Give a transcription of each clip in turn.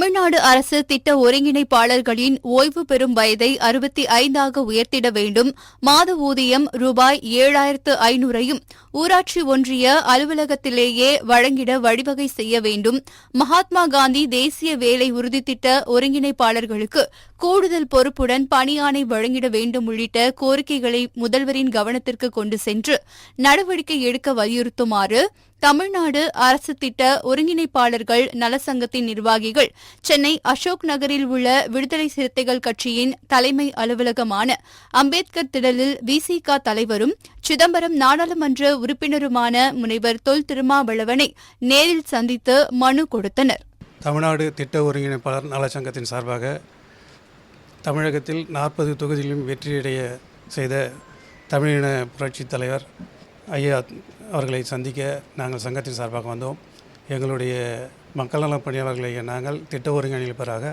தமிழ்நாடு அரசு திட்ட ஒருங்கிணைப்பாளர்களின் ஓய்வு பெறும் வயதை 65ஆக உயர்த்திட வேண்டும். மாத ஊதியம் ரூபாய் 7,500ஐயும் ஊராட்சி ஒன்றிய அலுவலகத்திலேயே வழங்கிட வழிவகை செய்ய வேண்டும். மகாத்மா காந்தி தேசிய வேலை உறுதி திட்ட ஒருங்கிணைப்பாளர்களுக்கு கூடுதல் பொறுப்புடன் பணியாணை வழங்கிட வேண்டும் உள்ளிட்ட கோரிக்கைகளை முதல்வரின் கவனத்திற்கு கொண்டு சென்று நடவடிக்கை எடுக்க வலியுறுத்துமாறு தமிழ்நாடு அரசு திட்ட ஒருங்கிணைப்பாளர்கள் நலசங்கத்தின் நிர்வாகிகள் சென்னை அசோக் நகரில் உள்ள விடுதலை சிறுத்தைகள் கட்சியின் தலைமை அலுவலகமான அம்பேத்கர் திடலில் விசிக தலைவரும் சிதம்பரம் நாடாளுமன்ற உறுப்பினருமான முனைவர் தொல் திருமாவளவனை நேரில் சந்தித்து மனு கொடுத்தனர். தமிழ்நாடு திட்ட ஒருங்கிணைப்பாளர் நலச்சங்கத்தின் சார்பாக தமிழகத்தில் 40 தொகுதிகளிலும் வெற்றியடைய செய்த தமிழின புரட்சித் தலைவர் ஐயா அவர்களை சந்திக்க நாங்கள் சங்கத்தின் சார்பாக வந்தோம். எங்களுடைய மக்கள் நலப் பணியாளர்களைய நாங்கள் திட்ட ஒருங்கிணைப்பாளராக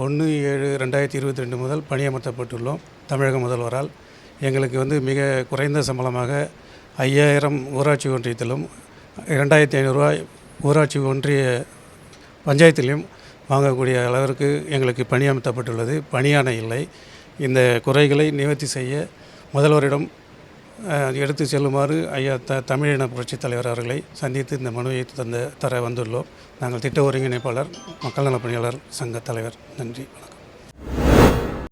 1/7/2022 முதல் பணியமர்த்தப்பட்டுள்ளோம். தமிழக முதல்வரால் எங்களுக்கு மிக குறைந்த சம்பளமாக 5,000 ஊராட்சி ஒன்றியத்திலும் 2,500 ரூபாய் ஊராட்சி ஒன்றிய பஞ்சாயத்திலும் வாங்கக்கூடிய அளவிற்கு எங்களுக்கு பணியமர்த்தப்பட்டுள்ளது. பணியாணை இல்லை. இந்த குறைகளை நிவர்த்தி செய்ய முதல்வரிடம் எடுத்து செல்லுமாறு ஐயா தமிழின புரட்சித் தலைவர் அவர்களை சந்தித்து இந்த மனுவை தர வந்துள்ளோம். நாங்கள் திட்ட ஒருங்கிணைப்பாளர் மக்கள் நலப் பணியாளர் சங்க தலைவர். நன்றி, வணக்கம்.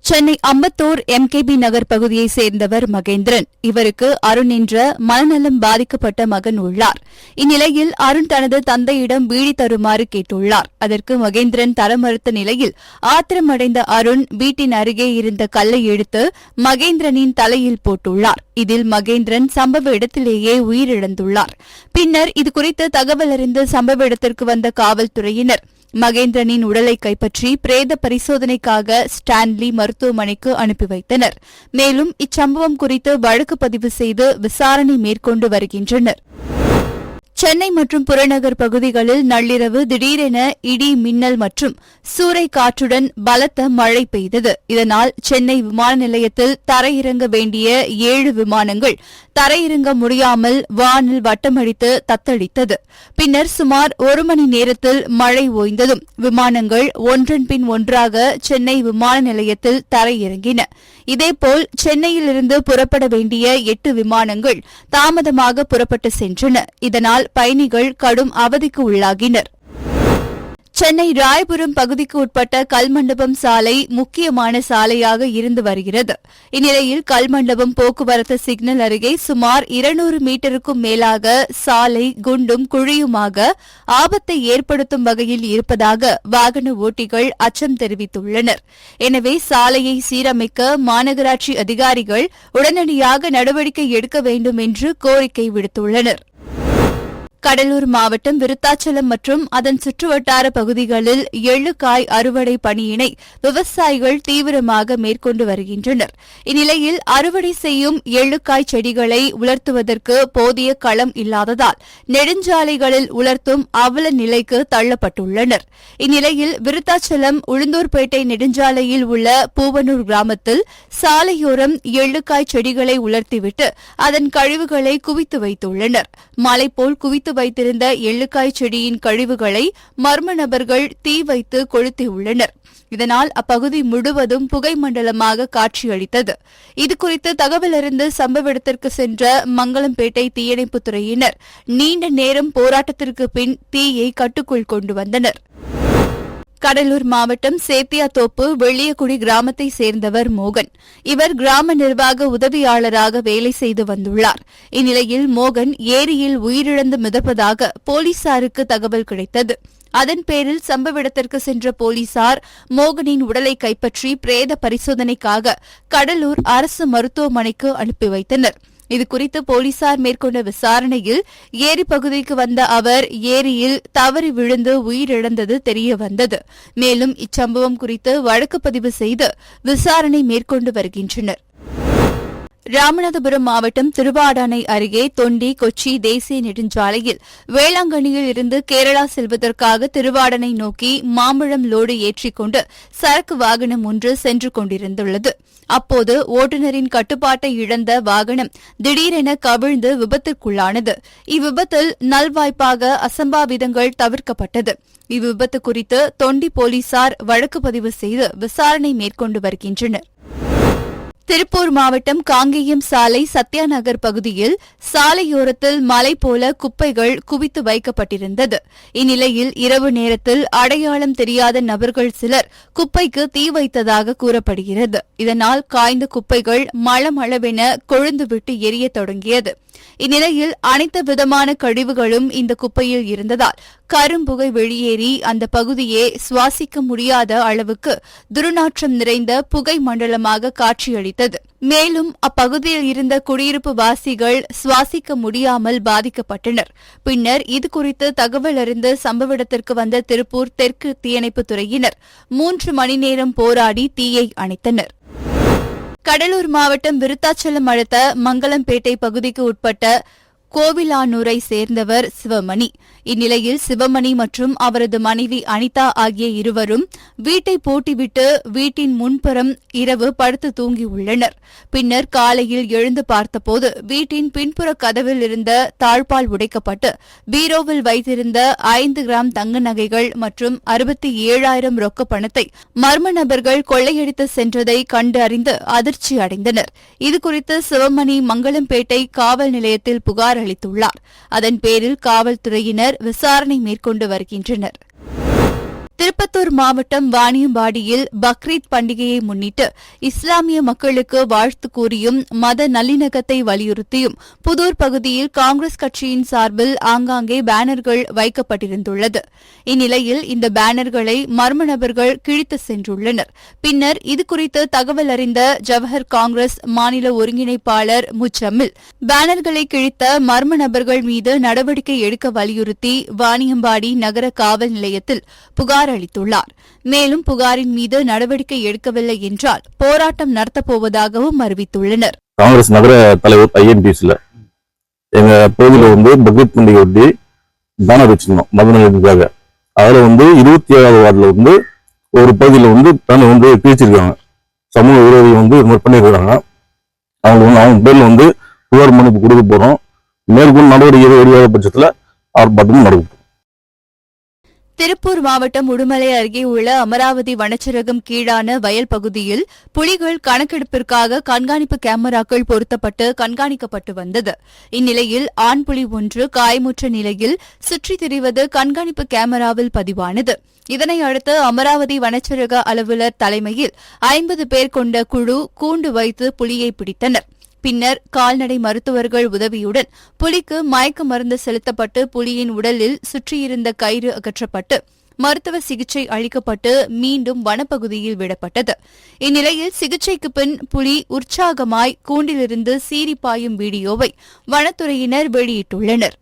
சென்னை அம்பத்தூர் எம்கேபி நகர் பகுதியைச் சேர்ந்தவர் மகேந்திரன். இவருக்கு அருண் என்ற மனநலம் பாதிக்கப்பட்ட மகன் உள்ளார். இந்நிலையில் அருண் தனது தந்தையிடம் பீடி தருமாறு கேட்டுள்ளார். அதற்கு மகேந்திரன் தர மறுத்த நிலையில் ஆத்திரமடைந்த அருண் வீட்டின் அருகே இருந்த கல்லை எடுத்து மகேந்திரனின் தலையில் போட்டுள்ளார். இதில் மகேந்திரன் சம்பவ இடத்திலேயே உயிரிழந்துள்ளார். பின்னர் இதுகுறித்து தகவல் அறிந்து சம்பவ இடத்திற்கு வந்த காவல்துறையினர் மகேந்திரனின் உடலை கைப்பற்றி பிரேத பரிசோதனைக்காக ஸ்டான்லி மருத்துவமனைக்கு அனுப்பி வைத்தனர். மேலும் இச்சம்பவம் குறித்து வழக்கு பதிவு செய்து விசாரணை மேற்கொண்டு வருகின்றனர். சென்னை மற்றும் புறநகர் பகுதிகளில் நள்ளிரவு திடீரென இடி மின்னல் மற்றும் சூறை காற்றுடன் பலத்த மழை பெய்தது. இதனால் சென்னை விமான நிலையத்தில் தரையிறங்க வேண்டிய 7 விமானங்கள் தரையிறங்க முடியாமல் வானில் வட்டமடித்து தத்தளித்தது. பின்னர் சுமார் 1 மணி நேரத்தில் மழை ஓய்ந்ததும் விமானங்கள் ஒன்றன் பின் ஒன்றாக சென்னை விமான நிலையத்தில் தரையிறங்கின. இதேபோல் சென்னையிலிருந்து புறப்பட வேண்டிய 8 விமானங்கள் தாமதமாக புறப்பட்டு சென்றன. இதனால் பயணிகள் கடும் அவதிக்கு உள்ளாகினர். சென்னை ராயபுரம் பகுதிக்கு உட்பட்ட கல்மண்டபம் சாலை முக்கியமான சாலையாக இருந்து வருகிறது. இந்நிலையில் கல்மண்டபம் போக்குவரத்து சிக்னல் அருகே சுமார் 200 மீட்டருக்கும் மேலாக சாலை குண்டும் குழியுமாக ஆபத்தை ஏற்படுத்தும் வகையில் இருப்பதாக வாகன ஓட்டிகள் அச்சம் தெரிவித்துள்ளனர். எனவே சாலையை சீரமைக்க மாநகராட்சி அதிகாரிகள் உடனடியாக நடவடிக்கை எடுக்க வேண்டும் என்று கோரிக்கை விடுத்துள்ளனர். கடலூர் மாவட்டம் விருத்தாச்சலம் மற்றும் அதன் சுற்றுவட்டார பகுதிகளில் எள்ளுக்காய் அறுவடை பணியினை விவசாயிகள் தீவிரமாக மேற்கொண்டு வருகின்றனர். இந்நிலையில் அறுவடை செய்யும் எள்ளுக்காய் செடிகளை உலர்த்துவதற்கு போதிய களம் இல்லாததால் நெடுஞ்சாலைகளில் உலர்த்தும் அவல நிலைக்கு தள்ளப்பட்டுள்ளனர். இந்நிலையில் விருத்தாச்சலம் உளுந்தூர்பேட்டை நெடுஞ்சாலையில் உள்ள பூவனூர் கிராமத்தில் சாலையோரம் எள்ளுக்காய் செடிகளை உலர்த்திவிட்டு அதன் கழிவுகளை குவித்து வைத்துள்ளனர். மலை போல் குவித்து வைத்திருந்த எள்ளுக்காய் செடியின் கழிவுகளை மர்ம நபர்கள் தீ வைத்து கொளுத்தியுள்ளனர். இதனால் அப்பகுதி முழுவதும் புகை மண்டலமாக காட்சியளித்தது. இதுகுறித்து தகவல் அறிந்து சம்பவ இடத்திற்கு சென்ற மங்களம்பேட்டை தீயணைப்புத் துறையினர் நீண்ட நேரம் போராட்டத்திற்கு பின் தீயை கட்டுக்குள் கொண்டு வந்தனர். கடலூர் மாவட்டம் சேத்தியாத்தோப்பு வெள்ளியக்குடி கிராமத்தை சேர்ந்தவர் மோகன். இவர் கிராம நிர்வாக உதவியாளராக வேலை செய்து வந்துள்ளார். இந்நிலையில் மோகன் ஏரியில் உயிரிழந்து மிதப்பதாக போலீசாருக்கு தகவல் கிடைத்தது. அதன் பேரில் சம்பவ இடத்திற்கு சென்ற போலீசார் மோகனின் உடலை கைப்பற்றி பிரேத பரிசோதனைக்காக கடலூர் அரசு மருத்துவமனைக்கு அனுப்பி வைத்தனர். இதுகுறித்து போலீசார் மேற்கொண்ட விசாரணையில் ஏரி பகுதிக்கு வந்த அவர் ஏரியில் தவறி விழுந்து உயிரிழந்தது தெரியவந்தது. மேலும் இச்சம்பவம் குறித்து வழக்கு பதிவு செய்து விசாரணை மேற்கொண்டு வருகின்றனர். ராமநாதபுரம் மாவட்டம் திருவாடானை அருகே தொண்டி கொச்சி தேசிய நெடுஞ்சாலையில் வேளாங்கண்ணியில் இருந்து கேரளா செல்வதற்காக திருவாடனை நோக்கி மாம்பழம் லோடு ஏற்றிக்கொண்டு சரக்கு வாகனம் ஒன்று சென்று கொண்டிருந்துள்ளது. அப்போது ஓட்டுநரின் கட்டுப்பாட்டை இழந்த வாகனம் திடீரென கவிழ்ந்து விபத்திற்குள்ளானது. இவ்விபத்தில் நல்வாய்ப்பாக அசம்பாவிதங்கள் தவிர்க்கப்பட்டது. இவ்விபத்து குறித்து தொண்டி போலீசார் வழக்கு பதிவு செய்து விசாரணை மேற்கொண்டு வருகின்றனர். திருப்பூர் மாவட்டம் காங்கேயம் சாலை சத்யா நகர் பகுதியில் சாலையோரத்தில் மலை போல குப்பைகள் குவித்து வைக்கப்பட்டிருந்தது. இந்நிலையில் இரவு நேரத்தில் அடையாளம் தெரியாத நபர்கள் சிலர் குப்பைக்கு தீ வைத்ததாக கூறப்படுகிறது. இதனால் காய்ந்த குப்பைகள் மளமளவென கொழுந்துவிட்டு எரிய தொடங்கியது. இந்நிலையில் அனைத்து விதமான கழிவுகளும் இந்த குப்பையில் இருந்ததால் கரும்புகை வெளியேறி அந்த பகுதியே சுவாசிக்க முடியாத அளவுக்கு துர்நாற்றம் நிறைந்த புகை மண்டலமாக காட்சியளித்தது. மேலும் அப்பகுதியில் இருந்த குடியிருப்பு வாசிகள் சுவாசிக்க முடியாமல் பாதிக்கப்பட்டனர். பின்னர் இதுகுறித்து தகவல் அறிந்து சம்பவ இடத்திற்கு வந்த திருப்பூர் தெற்கு தீயணைப்புத் துறையினர் 3 மணி நேரம் போராடி தீயை அணைத்தனர். கடலூர் மாவட்டம் விருத்தாச்சலம் அடுத்த மங்கலம்பேட்டை பகுதிக்கு உட்பட்ட கோவிலானூரை சேர்ந்தவர் சிவமணி. இந்நிலையில் சிவமணி மற்றும் அவரது மனைவி அனிதா ஆகிய இருவரும் வீட்டை பூட்டிவிட்டு வீட்டின் முன்புறம் இரவு படுத்து தூங்கியுள்ளனர். பின்னர் காலையில் எழுந்து பார்த்தபோது வீட்டின் பின்புற கதவில் இருந்த தாழ்பால் உடைக்கப்பட்டு பீரோவில் வைத்திருந்த 5 கிராம் தங்க நகைகள் மற்றும் 67,000 ரொக்க பணத்தை மர்ம நபர்கள் கொள்ளையடித்து சென்றதை கண்டு அறிந்து அதிர்ச்சி அடைந்தனர். இதுகுறித்து சிவமணி மங்கலம்பேட்டை காவல் நிலையத்தில் புகார் அளித்துள்ளார். அதன் பேரில் காவல்துறையினர் விசாரணை மேற்கொண்டு வருகின்றனர். திருப்பத்தூர் மாவட்டம் வாணியம்பாடியில் பக்ரீத் பண்டிகையை முன்னிட்டு இஸ்லாமிய மக்களுக்கு வாழ்த்து கூறியும் மத நல்லிணக்கத்தை வலியுறுத்தியும் புதூர் பகுதியில் காங்கிரஸ் கட்சியின் சார்பில் ஆங்காங்கே பேனர்கள் வைக்கப்பட்டிருந்துள்ளது. இந்நிலையில் இந்த பேனர்களை மர்ம நபர்கள் கிழித்து சென்றுள்ளனர். பின்னர் இதுகுறித்து தகவல் அறிந்த ஜவஹர் காங்கிரஸ் மாநில ஒருங்கிணைப்பாளர் முஜம்மில் பேனர்களை கிழித்த மர்ம நபர்கள் மீது நடவடிக்கை எடுக்க வலியுறுத்தி வாணியம்பாடி நகர காவல் நிலையத்தில் புகார் அளித்துள்ளார். மேலும் புகாரின் மீது நடவடிக்கை எடுக்கவில்லை என்றால் போராட்டம் நடத்தப்போவதாகவும் அறிவித்துள்ளனர். காங்கிரஸ் நகர தலைவர் ஐஎன்டிசில எங்க பகுதியில் பக்ரீத் பண்டிகை ஒட்டி பேனர் வச்சிருந்தோம் மத நல்லிணக்கத்துக்காக. அதுல 27வது வார்டுல ஒரு பகுதியில் பேனர் கிழிச்சிருக்காங்க. சமூக விரோதி இது மாதிரி பண்ணிருக்காங்க. அவங்க பேர்ல புகார் மனுப்பு கொடுக்க போறோம். மேற்கொண்டு நடவடிக்கை எடுக்காத பட்சத்துல ஆர்ப்பாட்டம் நடக்கும். திருப்பூர் மாவட்டம் உடுமலை அருகே உள்ள அமராவதி வனச்சரகம் கீழான வயல் பகுதியில் புலிகள் கணக்கெடுப்பிற்காக கண்காணிப்பு கேமராக்கள் பொருத்தப்பட்டு கண்காணிக்கப்பட்டு வந்தது. இந்நிலையில் ஆண் புலி ஒன்று காயமுற்ற நிலையில் சுற்றித் திரிவது கண்காணிப்பு கேமராவில் பதிவானது. இதனையடுத்து அமராவதி வனச்சரக அலுவலர் தலைமையில் 50 பேர் கொண்ட குழு கூண்டு வைத்து புலியை பிடித்தனர். பின்னர் கால்நடை மருத்துவர்கள் உதவியுடன் புலிக்கு மயக்க மருந்து செலுத்தப்பட்டு புலியின் உடலில் சுற்றியிருந்த கயிறு அகற்றப்பட்டு மருத்துவ சிகிச்சை அளிக்கப்பட்டு மீண்டும் வனப்பகுதியில் விடப்பட்டது. இந்நிலையில் சிகிச்சைக்கு பின் புலி உற்சாகமாய் கூண்டிலிருந்து சீறி பாயும் வீடியோவை வனத்துறையினர் வெளியிட்டுள்ளனர்.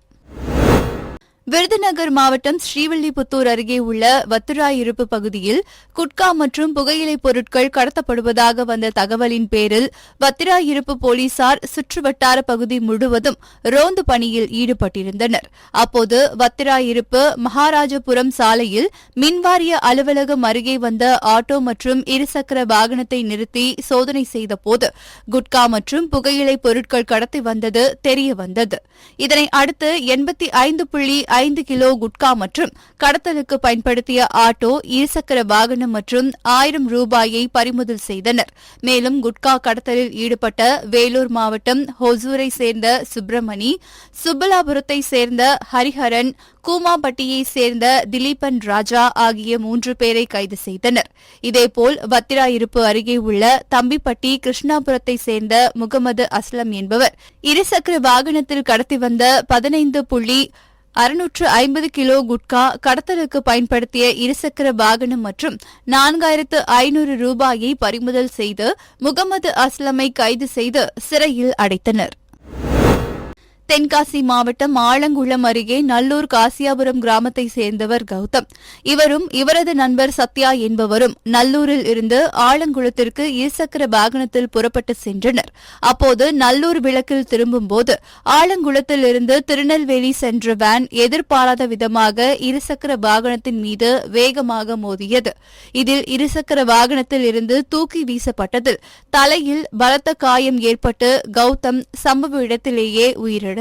விருதுநகர் மாவட்டம் ஸ்ரீவில்லிபுத்தூர் அருகே உள்ள வத்திராயிருப்பு பகுதியில் குட்கா மற்றும் புகையிலைப் பொருட்கள் கடத்தப்படுவதாக வந்த தகவலின் பேரில் வத்திராயிருப்பு போலீசார் சுற்றுவட்டார பகுதி முழுவதும் ரோந்து பணியில் ஈடுபட்டிருந்தனர். அப்போது வத்திராயிருப்பு மகாராஜபுரம் சாலையில் மின்வாரிய அலுவலகம் அருகே வந்த ஆட்டோ மற்றும் இருசக்கர வாகனத்தை நிறுத்தி சோதனை செய்தபோது குட்கா மற்றும் புகையிலைப் பொருட்கள் கடத்தி வந்தது தெரியவந்தது. இதனை அடுத்து 85.5 கிலோ குட்கா மற்றும் கடத்தலுக்கு பயன்படுத்திய ஆட்டோ, இருசக்கர வாகனம் மற்றும் 1000 ரூபாயை பறிமுதல் செய்தனர். மேலும் குட்கா கடத்தலில் ஈடுபட்ட வேலூர் மாவட்டம் ஹொசூரை சேர்ந்த சுப்பிரமணி, சுப்பலாபுரத்தை சேர்ந்த ஹரிஹரன், கூமாப்பட்டியை சேர்ந்த திலீபன் ராஜா ஆகிய 3 பேரை கைது செய்தனர். இதேபோல் வத்திராயிருப்பு அருகே உள்ள தம்பிப்பட்டி கிருஷ்ணாபுரத்தை சேர்ந்த முகமது அஸ்லம் என்பவர் இருசக்கர வாகனத்தில் கடத்தி வந்த 15.650 கிலோ குட்கா, கடத்தலுக்கு பயன்படுத்திய இருசக்கர வாகனம் மற்றும் 4500 ரூபாயை பறிமுதல் செய்து முகமது அஸ்லமை கைது செய்து சிறையில் அடைத்தனர். தென்காசி மாவட்டம் ஆலங்குளம் அருகே நல்லூர் காசியாபுரம் கிராமத்தை சேர்ந்தவர் கௌதம். இவரும் இவரது நண்பர் சத்யா என்பவரும் நல்லூரில் இருந்து ஆலங்குளத்திற்கு இருசக்கர வாகனத்தில் புறப்பட்டு சென்றனர். அப்போது நல்லூர் விளக்கில் திரும்பும்போது ஆலங்குளத்தில் இருந்து திருநெல்வேலி சென்ற வேன் எதிர்பாராத விதமாக இருசக்கர வாகனத்தின் மீது வேகமாக மோதியது. இதில் இருசக்கர வாகனத்தில் இருந்து தூக்கி வீசப்பட்டதில் தலையில் பலத்த காயம் ஏற்பட்டு கௌதம் சம்பவ இடத்திலேயே உயிரிழந்தார்.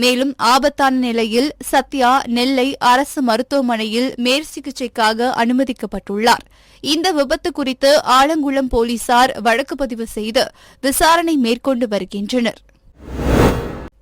மேலும் ஆபத்தான நிலையில் சத்யா நெல்லை அரசு மருத்துவமனையில் மேற்சிகிச்சைக்காக அனுமதிக்கப்பட்டுள்ளார். இந்த விபத்து குறித்து ஆலங்குளம் போலீசார் வழக்கு பதிவு செய்து விசாரணை மேற்கொண்டு வருகின்றனர்.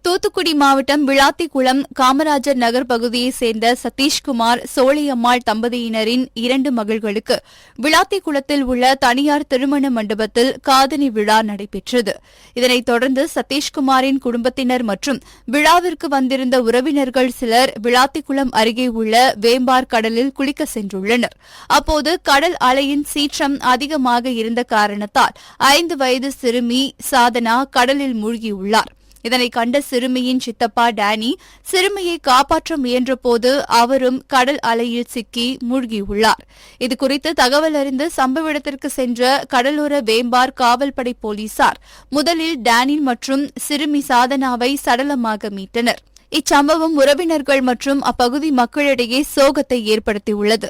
தூத்துக்குடி மாவட்டம் விளாத்திக்குளம் காமராஜர் நகர் பகுதியைச் சேர்ந்த சதீஷ்குமார் சோழியம்மாள் தம்பதியினரின் 2 மகள்களுக்கு விளாத்திக்குளத்தில் உள்ள தனியார் திருமண மண்டபத்தில் காதணி விழா நடைபெற்றது. இதனைத் தொடர்ந்து சதீஷ்குமாரின் குடும்பத்தினர் மற்றும் விழாவிற்கு வந்திருந்த உறவினர்கள் சிலர் விளாத்திக்குளம் அருகே உள்ள வேம்பார் கடலில் குளிக்க சென்றுள்ளனர். அப்போது கடல் அலையின் சீற்றம் அதிகமாக இருந்த காரணத்தால் 5 வயது சிறுமி சாதனா கடலில் மூழ்கியுள்ளார். இதனை கண்ட சிறுமியின் சித்தப்பா டேனி சிறுமியை காப்பாற்ற முயன்றபோது அவரும் கடல் அலையில் சிக்கி மூழ்கியுள்ளார். இதுகுறித்து தகவல் அறிந்து சம்பவ இடத்திற்கு சென்ற கடலோர வேம்பார் காவல்படை போலீசார் முதலில் டேனி மற்றும் சிறுமி சாதனாவை சடலமாக மீட்டனர். இச்சம்பவம் உறவினர்கள் மற்றும் அப்பகுதி மக்களிடையே சோகத்தை ஏற்படுத்தியுள்ளது.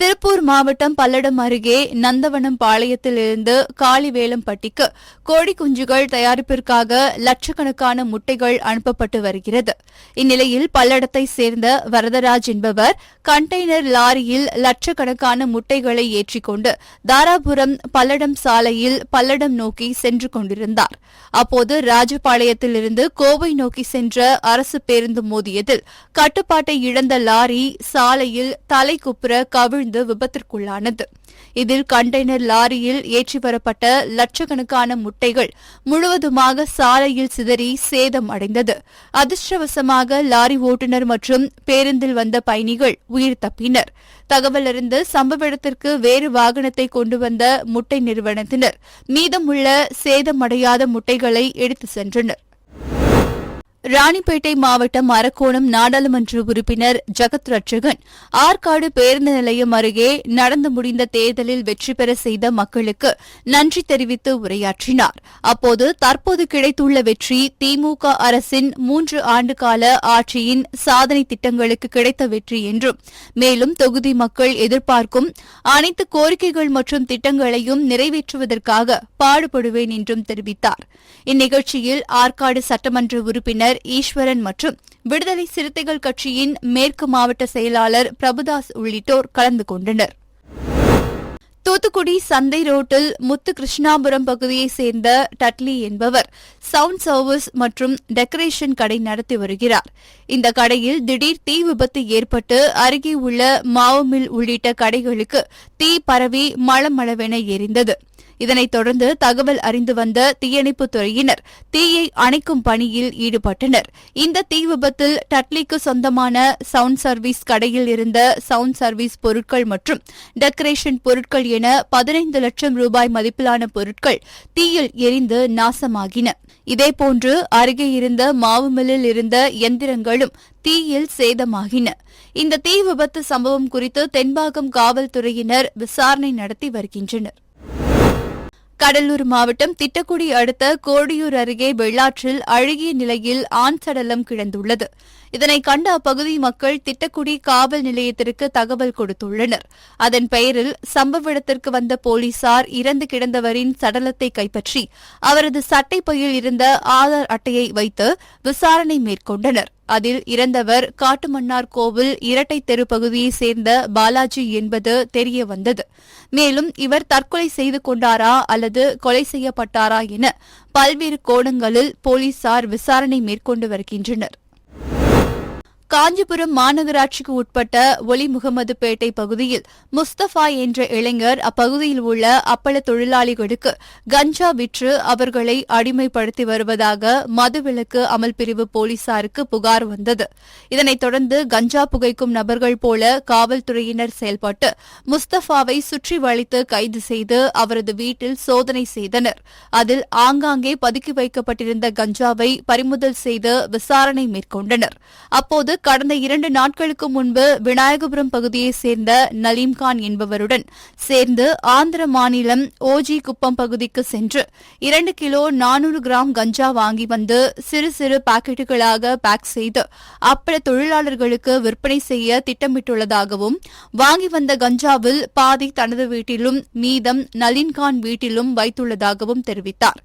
திருப்பூர் மாவட்டம் பல்லடம் அருகே நந்தவனம் பாளையத்திலிருந்து காளிவேலம்பட்டிக்கு கோழி குஞ்சுகள் தயாரிப்பிற்காக லட்சக்கணக்கான முட்டைகள் அனுப்பப்பட்டு வருகிறது. இந்நிலையில் பல்லடத்தைச் சேர்ந்த வரதராஜ் என்பவர் கண்டெய்னர் லாரியில் லட்சக்கணக்கான முட்டைகளை ஏற்றிக்கொண்டு தாராபுரம் பல்லடம் சாலையில் பல்லடம் நோக்கி சென்று கொண்டிருந்தார். அப்போது ராஜபாளையத்திலிருந்து கோவை நோக்கி சென்ற அரசு பேருந்து மோதியதில் கட்டுப்பாட்டை இழந்த லாரி சாலையில் தலைக்குப்புற கவிழ்ந்து விபத்திற்குள்ளானது. இதில் கண்டெய்னர் லாரியில் ஏற்றி வரப்பட்ட லட்சக்கணக்கான முட்டைகள் முழுவதுமாக சாலையில் சிதறி சேதம் அடைந்தது. அதிர்ஷ்டவசமாக லாரி ஓட்டுநர் மற்றும் பேருந்தில் வந்த பயணிகள் உயிர் தப்பினர். தகவல் அறிந்து சம்பவ இடத்திற்கு வேறு வாகனத்தை கொண்டு வந்த முட்டை நிறுவனத்தினர் மீதமுள்ள சேதமடையாத முட்டைகளை எடுத்துச் சென்றனர். ராணிப்பேட்டை மாவட்டம் அரக்கோணம் நாடாளுமன்ற உறுப்பினர் ஜெகத் ரட்சகன் ஆற்காடு பேருந்து நிலையம் அருகே நடந்து முடிந்த தேர்தலில் வெற்றி பெற செய்த மக்களுக்கு நன்றி தெரிவித்து உரையாற்றினார். அப்போது தற்போது கிடைத்துள்ள வெற்றி திமுக அரசின் 3 ஆண்டுகால ஆட்சியின் சாதனை திட்டங்களுக்கு கிடைத்த வெற்றி என்றும், மேலும் தொகுதி மக்கள் எதிர்பார்க்கும் அனைத்து கோரிக்கைகள் மற்றும் திட்டங்களையும் நிறைவேற்றுவதற்காக பாடுபடுவேன் என்றும் தெரிவித்தார். இந்நிகழ்ச்சியில் ஆற்காடு சட்டமன்ற உறுப்பினர் ஈஸ்வரன் மற்றும் விடுதலை சிறுத்தைகள் கட்சியின் மேற்கு மாவட்ட செயலாளர் பிரபுதாஸ் உள்ளிட்டோர் கலந்து கொண்டனர். தூத்துக்குடி சந்தை ரோட்டில் முத்து கிருஷ்ணாபுரம் பகுதியைச் சேர்ந்த டட்லி என்பவர் சவுண்ட் சர்வீஸ் மற்றும் டெக்கரேஷன் கடை நடத்தி வருகிறார். இந்த கடையில் திடீர் தீ விபத்து ஏற்பட்டு அருகே உள்ள மாவு மில் உள்ளிட்ட கடைகளுக்கு தீ பரவி மளமளவென எரிந்தது. இதனைத் தொடர்ந்து தகவல் அறிந்து வந்த தீயணைப்புத் துறையினர் தீயை அணைக்கும் பணியில் ஈடுபட்டனர். இந்த தீ விபத்தில் டட்லிக்கு சொந்தமான சவுண்ட் சர்வீஸ் கடையில் இருந்த சவுண்ட் சர்வீஸ் பொருட்கள் மற்றும் டெக்கரேஷன் பொருட்கள் என 15 லட்சம் ரூபாய் மதிப்பிலான பொருட்கள் தீயில் எரிந்து நாசமாகின. இதேபோன்று அருகே இருந்த மாவு மில்லில் இருந்த எந்திரங்களும் தீயில் சேதமாகின. இந்த தீ விபத்து சம்பவம் குறித்து தென்பாகம் காவல்துறையினர் விசாரணை நடத்தி வருகின்றனர். கடலூர் மாவட்டம் திட்டக்குடி அடுத்த கோடியூர் அருகே வெள்ளாற்றில் அழுகிய நிலையில் ஆண் சடலம் கிடந்துள்ளது. இதனை கண்ட அப்பகுதி மக்கள் திட்டக்குடி காவல் நிலையத்திற்கு தகவல் கொடுத்துள்ளனர். அதன் பெயரில் சம்பவ இடத்திற்கு வந்த போலீசார் இறந்து கிடந்தவரின் சடலத்தை கைப்பற்றி அவரது சட்டை பையில் இருந்த ஆதார் அட்டையை வைத்து விசாரணை மேற்கொண்டனர். அதில் இறந்தவர் காட்டுமன்னார் கோவில் இரட்டை தெரு பகுதியைச் சேர்ந்த பாலாஜி என்பது தெரியவந்தது. மேலும் இவர் தற்கொலை செய்து கொண்டாரா அல்லது கொலை செய்யப்பட்டாரா என பல்வேறு கோணங்களில் போலீசார் விசாரணை மேற்கொண்டு வருகின்றனர். காஞ்சிபுரம் மாநகராட்சிக்கு உட்பட்ட ஒலி முகமதுபேட்டை பகுதியில் முஸ்தபா என்ற இளைஞர் அப்பகுதியில் உள்ள அப்பள தொழிலாளிகளுக்கு கஞ்சா விற்று அவர்களை அடிமைப்படுத்தி வருவதாக மதுவிலக்கு அமல் பிரிவு போலீசாருக்கு புகார் வந்தது. இதனைத் தொடர்ந்து கஞ்சா புகைக்கும் நபர்கள் போல காவல்துறையினர் செயல்பட்டு முஸ்தபாவை சுற்றி வளைத்து கைது செய்து அவரது வீட்டில் சோதனை செய்தனர். அதில் ஆங்காங்கே பதுக்கி வைக்கப்பட்டிருந்த கஞ்சாவை பறிமுதல் செய்து விசாரணை மேற்கொண்டனர். அப்போது கடந்த 2 நாட்களுக்கு முன்பு விநாயகபுரம் பகுதியைச் சேர்ந்த நலீம்கான் என்பவருடன் சேர்ந்து ஆந்திர மாநிலம் ஓஜி குப்பம் பகுதிக்கு சென்று 2 கிலோ 400 கிராம் கஞ்சா வாங்கி வந்து சிறு சிறு பாக்கெட்டுகளாக பேக் செய்து அப்பள தொழிலாளர்களுக்கு விற்பனை செய்ய திட்டமிட்டுள்ளதாகவும், வாங்கி வந்த கஞ்சாவில் பாதி தனது வீட்டிலும் மீதம் நலீம்கான் வீட்டிலும் வைத்துள்ளதாகவும் தெரிவித்தார்.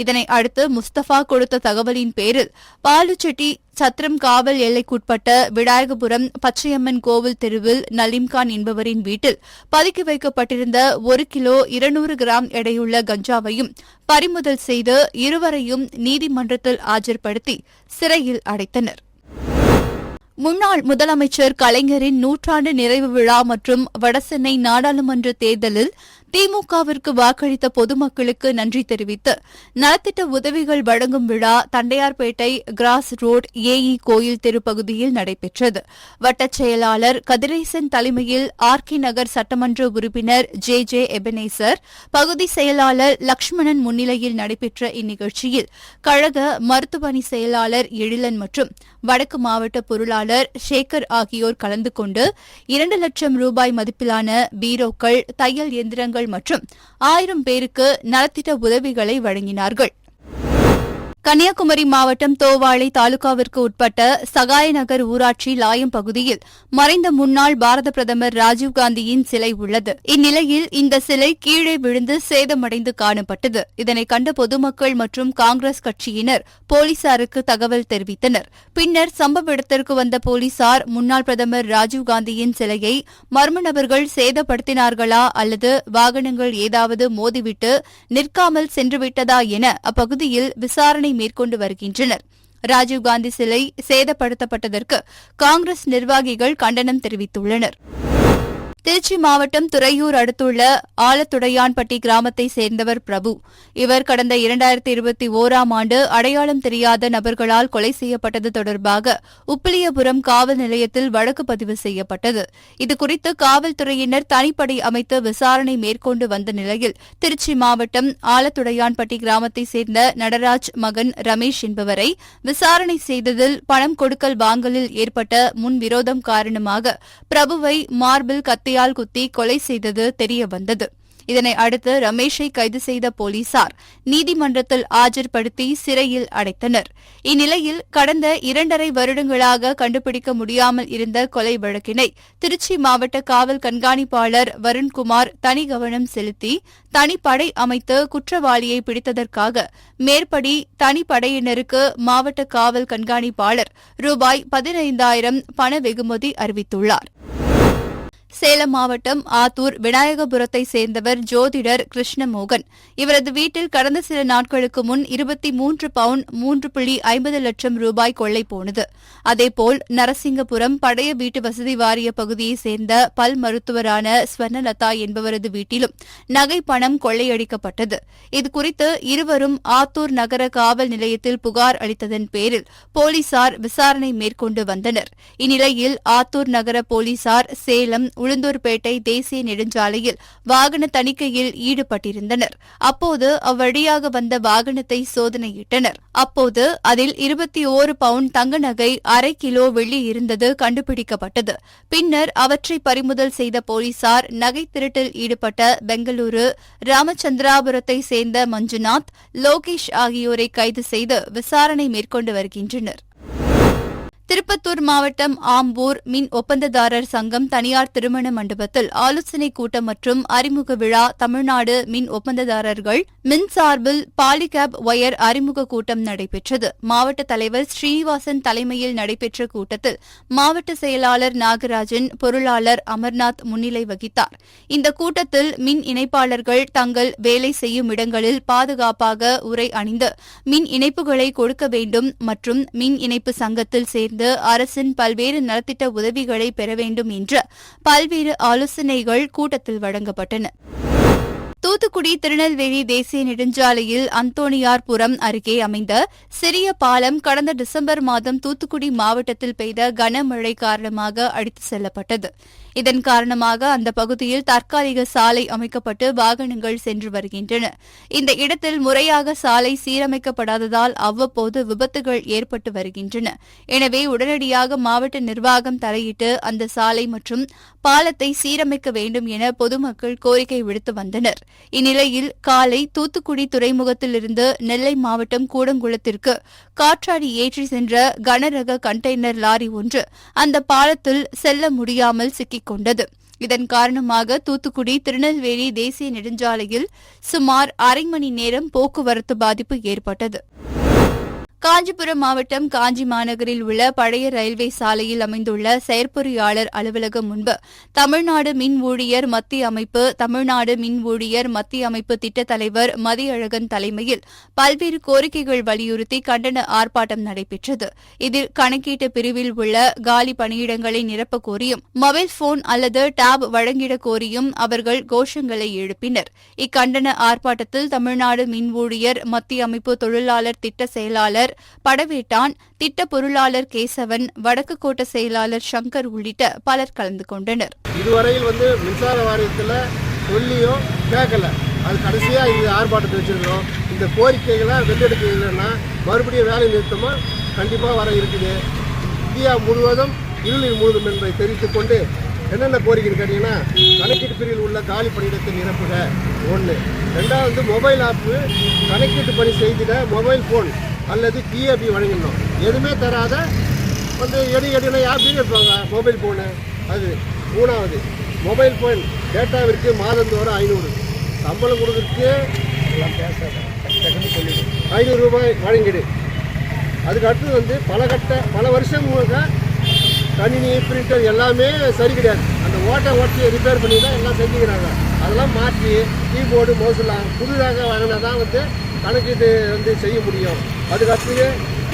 இதனை அடுத்து முஸ்தபா கொடுத்த தகவலின் பேரில் பாலுச்செட்டி சத்திரம் காவல் எல்லைக்குட்பட்ட விநாயகபுரம் பச்சையம்மன் கோவில் தெருவில் நலீம்கான் என்பவரின் வீட்டில் பதுக்கி வைக்கப்பட்டிருந்த 1 கிலோ 200 கிராம் எடையுள்ள கஞ்சாவையும் பறிமுதல் செய்து இருவரையும் நீதிமன்றத்தில் ஆஜர்படுத்தி சிறையில் அடைத்தனர். முன்னாள் முதலமைச்சர் கலைஞரின் 100ஆண்டு நிறைவு விழா மற்றும் வடசென்னை நாடாளுமன்ற தேர்தலில் திமுகவிற்கு வாக்களித்த பொதுமக்களுக்கு நன்றி தெரிவித்து நலத்திட்ட உதவிகள் வழங்கும் விழா தண்டையார்பேட்டை கிராஸ் ரோட் ஏஇ கோயில் தெரு பகுதியில் நடைபெற்றது. வட்டச் செயலாளர் கதிரேசன் தலைமையில் ஆர்கே நகர் சட்டமன்ற உறுப்பினர் ஜே எபனேசர், பகுதி செயலாளர் லட்சுமணன் முன்னிலையில் நடைபெற்ற இந்நிகழ்ச்சியில் கழக மருத்துவமனை செயலாளர் எழிலன் மற்றும் வடக்கு மாவட்ட பொருளாளர் சேகர் ஆகியோர் கலந்து கொண்டு 2 லட்சம் ரூபாய் மதிப்பிலான பீரோக்கள், தையல் எந்திரங்கள் மற்றும் 1000 பேருக்கு நலத்திட்ட உதவிகளை வழங்கினார்கள். கன்னியாகுமரி மாவட்டம் தோவாளை தாலுகாவிற்கு உட்பட்ட சகாயநகர் ஊராட்சி லாயம் பகுதியில் மறைந்த முன்னாள் பாரத பிரதமர் ராஜீவ்காந்தியின் சிலை உள்ளது. இந்நிலையில் இந்த சிலை கீழே விழுந்து சேதமடைந்து காணப்பட்டது. இதனை கண்ட பொதுமக்கள் மற்றும் காங்கிரஸ் கட்சியினர் போலீசாருக்கு தகவல் தெரிவித்தனர். பின்னர் சம்பவ இடத்திற்கு வந்த போலீசார் முன்னாள் பிரதமர் ராஜீவ்காந்தியின் சிலையை மர்ம நபர்கள் சேதப்படுத்தினார்களா அல்லது வாகனங்கள் ஏதாவது மோதிவிட்டு நிற்காமல் சென்றுவிட்டதா என அப்பகுதியில் விசாரணை மேற்கொண்டு வருகின்றனர். ராஜீவ்காந்தி சிலை சேதப்படுத்தப்பட்டதற்கு காங்கிரஸ் நிர்வாகிகள் கண்டனம் தெரிவித்துள்ளனர். திருச்சி மாவட்டம் துறையூர் அடுத்துள்ள ஆலத்துடையான்பட்டி கிராமத்தை சேர்ந்தவர் பிரபு. இவர் கடந்த 2021ஆம் ஆண்டு அடையாளம் தெரியாத நபர்களால் கொலை செய்யப்பட்டது தொடர்பாக உப்பிலியபுரம் காவல் நிலையத்தில் வழக்கு பதிவு செய்யப்பட்டது. இதுகுறித்து காவல்துறையினர் தனிப்படை அமைத்து விசாரணை மேற்கொண்டு வந்த நிலையில் திருச்சி மாவட்டம் ஆலத்துடையான்பட்டி கிராமத்தை சேர்ந்த நடராஜ் மகன் ரமேஷ் என்பவரை விசாரணை செய்ததில் பணம் கொடுக்கல் வாங்கலில் ஏற்பட்ட முன்விரோதம் காரணமாக பிரபுவை மார்பில் கத்தி குத்தி கொலை செய்தது தெரியவந்தது. இதனை அடுத்து ரமேஷை கைது செய்த போலீசார் நீதிமன்றத்தில் ஆஜர்படுத்தி சிறையில் அடைத்தனர். இந்நிலையில் கடந்த 2.5 வருடங்களாக கண்டுபிடிக்க முடியாமல் இருந்த கொலை வழக்கினை திருச்சி மாவட்ட காவல் கண்காணிப்பாளர் வருண்குமார் தனி கவனம் செலுத்தி தனிப்படை அமைத்து குற்றவாளியை பிடித்ததற்காக மேற்படி தனிப்படையினருக்கு மாவட்ட காவல் கண்காணிப்பாளர் ரூபாய் 15,000 பண வெகுமதி அறிவித்துள்ளார். சேலம் மாவட்டம் ஆத்தூர் விநாயகபுரத்தை சேர்ந்தவர் ஜோதிடர் கிருஷ்ணமோகன். இவரது வீட்டில் கடந்த சில நாட்களுக்கு முன் 23 பவுன் 3.50 லட்சம் ரூபாய் கொள்ளை போனது. அதேபோல் நரசிங்கபுரம் பழைய வீட்டு வசதி வாரிய பகுதியைச் சேர்ந்த பல் மருத்துவரான ஸ்வர்ணலதா என்பவரது வீட்டிலும் நகை பணம் கொள்ளையடிக்கப்பட்டது. இதுகுறித்து இருவரும் ஆத்தூர் நகர காவல் நிலையத்தில் புகார் அளித்ததன் பேரில் போலீசார் விசாரணை மேற்கொண்டு வந்தனர். இந்நிலையில் ஆத்தூர் நகர போலீசார் சேலம் உளுந்தூர்பேட்டை தேசிய நெடுஞ்சாலையில் வாகன தணிக்கையில் ஈடுபட்டிருந்தனர். அப்போது அவ்வழியாக வந்த வாகனத்தை சோதனையிட்டனர். அப்போது அதில் 21 பவுன் தங்க நகை, 1/2 கிலோ வெள்ளி இருந்தது கண்டுபிடிக்கப்பட்டது. பின்னர் அவற்றை பறிமுதல் செய்த போலீசார் நகை திருட்டில் ஈடுபட்ட பெங்களூரு ராமச்சந்திராபுரத்தை சேர்ந்த மஞ்சுநாத், லோகேஷ் ஆகியோரை கைது செய்து விசாரணை மேற்கொண்டு வருகின்றனர். திருப்பத்தூர் மாவட்டம் ஆம்பூர் மின் ஒப்பந்ததாரர் சங்கம் தனியார் திருமண மண்டபத்தில் ஆலோசனை கூட்டம் மற்றும் அறிமுக விழா. தமிழ்நாடு மின் ஒப்பந்ததாரர்கள் மின் சார்பில் பாலிகேப் ஒயர் அறிமுக கூட்டம் நடைபெற்றது. மாவட்ட தலைவர் ஸ்ரீனிவாசன் தலைமையில் நடைபெற்ற கூட்டத்தில் மாவட்ட செயலாளர் நாகராஜன், பொருளாளர் அமர்நாத் முன்னிலை வகித்தார். இந்த கூட்டத்தில் மின் இணைப்பாளர்கள் தங்கள் வேலை செய்யும் இடங்களில் பாதுகாப்பாக உரை அணிந்து மின் இணைப்புகளை கொடுக்க வேண்டும் மற்றும் மின் இணைப்பு சங்கத்தில் சேர்ந்து இருந்து அரசின் பல்வேறு நலத்திட்ட உதவிகளை பெற வேண்டும் என்ற பல்வேறு ஆலோசனைகள் கூட்டத்தில் வழங்கப்பட்டன. தூத்துக்குடி திருநெல்வேலி தேசிய நெடுஞ்சாலையில் அந்தோணியார்புரம் அருகே அமைந்த சிறிய பாலம் கடந்த டிசம்பர் மாதம் தூத்துக்குடி மாவட்டத்தில் பெய்த கனமழை காரணமாக அடித்துச் செல்லப்பட்டது. இதன் காரணமாக அந்த பகுதியில் தற்காலிக சாலை அமைக்கப்பட்டு வாகனங்கள் சென்று வருகின்றன. இந்த இடத்தில் முறையாக சாலை சீரமைக்கப்படாததால் அவ்வப்போது விபத்துகள் ஏற்பட்டு வருகின்றன. எனவே உடனடியாக மாவட்ட நிர்வாகம் தலையிட்டு அந்த சாலை மற்றும் பாலத்தை சீரமைக்க வேண்டும் என பொதுமக்கள் கோரிக்கை விடுத்து வந்தனர். இந்நிலையில் காலை தூத்துக்குடி துறைமுகத்திலிருந்து நெல்லை மாவட்டம் கூடங்குளத்திற்கு காற்றாடி ஏற்றி சென்ற கனரக கண்டெய்னர் லாரி ஒன்று அந்த பாலத்தில் செல்ல முடியாமல் சிக்கிக் கொண்டது. இதன் காரணமாக தூத்துக்குடி திருநெல்வேலி தேசிய நெடுஞ்சாலையில் சுமார் அரை மணி நேரம் போக்குவரத்து பாதிப்பு ஏற்பட்டது. காஞ்சிபுரம் மாவட்டம் காஞ்சி மாநகரில் உள்ள பழைய ரயில்வே சாலையில் அமைந்துள்ள செயற்பொறியாளர் அலுவலகம் முன்பு தமிழ்நாடு மின் ஊழியர் மத்திய அமைப்பு திட்டத் தலைவர் மதியழகன் தலைமையில் பல்வேறு கோரிக்கைகள் வலியுறுத்தி கண்டன ஆர்ப்பாட்டம் நடைபெற்றது. இதில் கணக்கீட்டு பிரிவில் உள்ள காலி பணியிடங்களை நிரப்ப கோரியும் மொபைல் போன் அல்லது டேப் வழங்கிடக் கோரியும் அவர்கள் கோஷங்களை எழுப்பினர். இக்கண்டன ஆர்ப்பாட்டத்தில் தமிழ்நாடு மின் ஊழியர் மத்திய அமைப்பு தொழிலாளர் திட்ட செயலாளர் படவேட்டான், திட்ட பொருளாளர் கேசவன், வடக்கு கோட்ட செயலாளர் சங்கர் உள்ளிட்ட பலர் கலந்து கொண்டனர். இதுவரையில் மின்சார வாரியத்தில் சொல்லியும் கேட்கல. அது கடைசியா இது ஆர்ப்பாட்டத்தை வச்சிருக்கிறோம். இந்த கோரிக்கைகளை வென்றெடுக்கலைன்னா மறுபடியும் வேலை நிறுத்தமாக கண்டிப்பாக வர இருக்குது. இந்தியா முழுவதும் இருளில் முழுதும் என்பதை தெரிவித்துக் கொண்டு என்னென்ன கோரிக்கைன்னு கேட்டீங்கன்னா, கணக்கீட்டு பிரிவில் உள்ள காலி பணியிடத்தை நிரப்புக 1. 2வது மொபைல் ஆப்பு கணக்கீட்டு பணி செய்திட மொபைல் போன் அல்லது டிஏபி வழங்கணும். எதுவுமே தராத எடுனா ஆப்பையும் எடுப்பாங்க மொபைல் ஃபோனு. அது 3வது மொபைல் ஃபோன் டேட்டாவிற்கு மாதந்தோறும் 500 சம்பளம் கொடுக்குறதுக்கு 500 ரூபாய் வழங்கிடு. அதுக்கு அடுத்தது பல வருஷம் கணினி பிரிண்டர் எல்லாமே சரி கிடையாது. அந்த ஓட்டி ரிப்பேர் பண்ணி தான் எல்லாம் செஞ்சுக்கிறாங்க. அதெல்லாம் மாற்றி கீபோர்டு மவுஸ்லாம் புதுதாக வாங்கினா தான் கணக்கீட்டு செய்ய முடியும். அதுக்கடுத்து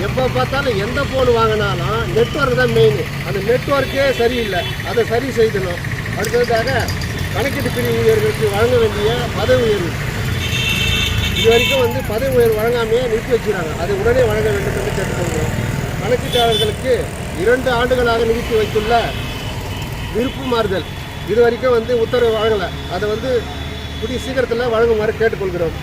எப்போ பார்த்தாலும் எந்த ஃபோன் வாங்கினாலும் நெட்வொர்க் தான் மெயின். அந்த நெட்வொர்க்கே சரியில்லை, அதை சரி செய்யணும். அடுத்ததாக கணக்கீட்டு பிரிவு ஊழியர்களுக்கு வழங்க வேண்டிய பதவி உயர்வு இது வரைக்கும் பதவி உயர்வு வழங்காமையே நிறுத்தி வச்சுக்கிறாங்க. அதை உடனே வழங்க வேண்டும் என்று கேட்டுக்கொள்கிறோம். கணக்கீட்டாளர்களுக்கு 2 ஆண்டுகளாக நிறுத்தி வைத்துள்ள விருப்பு மாறுதல் இது வரைக்கும் உத்தரவு வழங்கலை. அதை கூடிய சீக்கிரத்தில் வழங்குமாறு கேட்டுக்கொள்கிறோம்.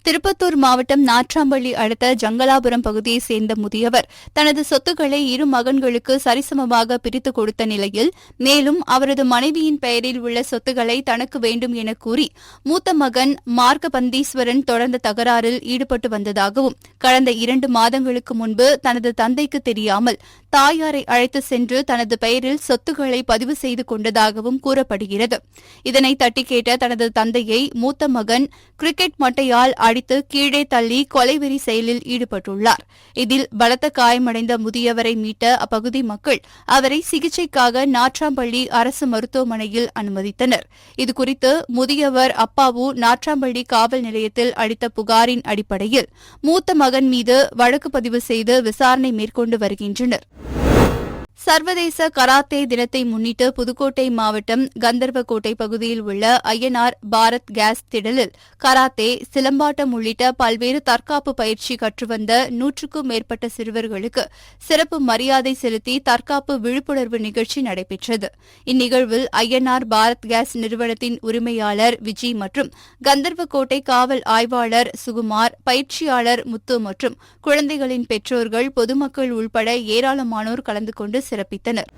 திருப்பத்தூர் மாவட்டம் நாட்றாம்பள்ளி அடுத்த ஜங்கலாபுரம் பகுதியைச் சேர்ந்த முதியவர் தனது சொத்துக்களை 2 மகன்களுக்கு சரிசமமாக பிரித்துக் கொடுத்த நிலையில் மேலும் அவரது மனைவியின் பெயரில் உள்ள சொத்துக்களை தனக்கு வேண்டும் என கூறி மூத்த மகன் மார்கபந்தீஸ்வரன் தொடர்ந்த தகராறில் ஈடுபட்டு வந்ததாகவும் கடந்த 2 மாதங்களுக்கு முன்பு தனது தந்தைக்கு தெரியாமல் தாயாரை அழைத்து சென்று தனது பெயரில் சொத்துக்களை பதிவு செய்து கொண்டதாகவும் கூறப்படுகிறது. இதனை தட்டி கேட்ட தனது தந்தையை மூத்த மகன் கிரிக்கெட் மட்டையால் அடித்து கீழே தள்ளி கொலைவெறி செயலில் ஈடுபட்டுள்ளார். இதில் பலத்த காயமடைந்த முதியவரை மீட்ட அப்பகுதி மக்கள் அவரை சிகிச்சைக்காக நாட்றாம்பள்ளி அரசு மருத்துவமனையில் அனுமதித்தனர். இதுகுறித்து முதியவர் அப்பாவு நாட்றாம்பள்ளி காவல் நிலையத்தில் அளித்த புகாரின் அடிப்படையில் மூத்த மகன் மீது வழக்கு பதிவு செய்து விசாரணை மேற்கொண்டு வருகின்றனர். சர்வதேச கராத்தே தினத்தை முன்னிட்டு புதுக்கோட்டை மாவட்டம் கந்தர்வக்கோட்டை பகுதியில் உள்ள ஐயனார் பாரத் கேஸ் திடலில் கராத்தே, சிலம்பாட்டம் உள்ளிட்ட பல்வேறு தற்காப்பு பயிற்சி கற்றுவந்த 100க்கும் மேற்பட்ட சிறுவர்களுக்கு சிறப்பு மரியாதை செலுத்தி தற்காப்பு விழிப்புணர்வு நிகழ்ச்சி நடைபெற்றது. இந்நிகழ்வில் ஐயனார் பாரத் கேஸ் நிறுவனத்தின் உரிமையாளர் விஜய் மற்றும் கந்தர்வக்கோட்டை காவல் ஆய்வாளர் சுகுமார், பயிற்சியாளர் முத்து மற்றும் குழந்தைகளின் பெற்றோர்கள், பொதுமக்கள் உள்பட ஏராளமானோர் கலந்து கொண்டு சிறப்பித்தனர்.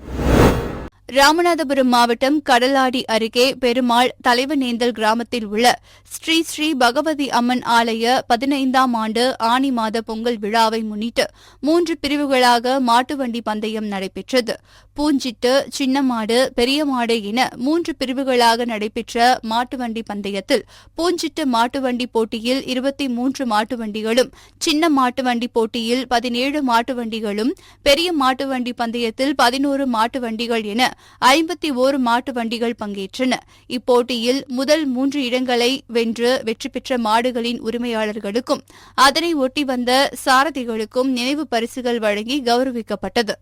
ராமநாதபுரம் மாவட்டம் கடலாடி அருகே பெருமாள் தலைவனேந்தல் கிராமத்தில் உள்ள ஸ்ரீ ஸ்ரீ பகவதி அம்மன் ஆலய 15ஆம் ஆண்டு ஆனி மாத பொங்கல் விழாவை முன்னிட்டு 3 பிரிவுகளாக மாட்டுவண்டி பந்தயம் நடைபெற்றது. பூஞ்சிட்டு, சின்னமாடு, பெரிய மாடு என 3 பிரிவுகளாக நடைபெற்ற மாட்டுவண்டி பந்தயத்தில் பூஞ்சிட்டு மாட்டுவண்டி போட்டியில் 23 மாட்டுவண்டிகளும், சின்ன மாட்டுவண்டி போட்டியில் 17 மாட்டுவண்டிகளும், பெரிய மாட்டுவண்டி பந்தயத்தில் 11 மாட்டுவண்டிகள் என 51 மாட்டு வண்டிகள் பங்கேற்றன. இப்போட்டியில் முதல் 3 இடங்களை வென்று வெற்றி பெற்ற மாடுகளின் உரிமையாளர்களுக்கும் அதனை ஒட்டி வந்த சாரதிகளுக்கும் நினைவு பரிசுகள் வழங்கி கௌரவிக்கப்பட்டது.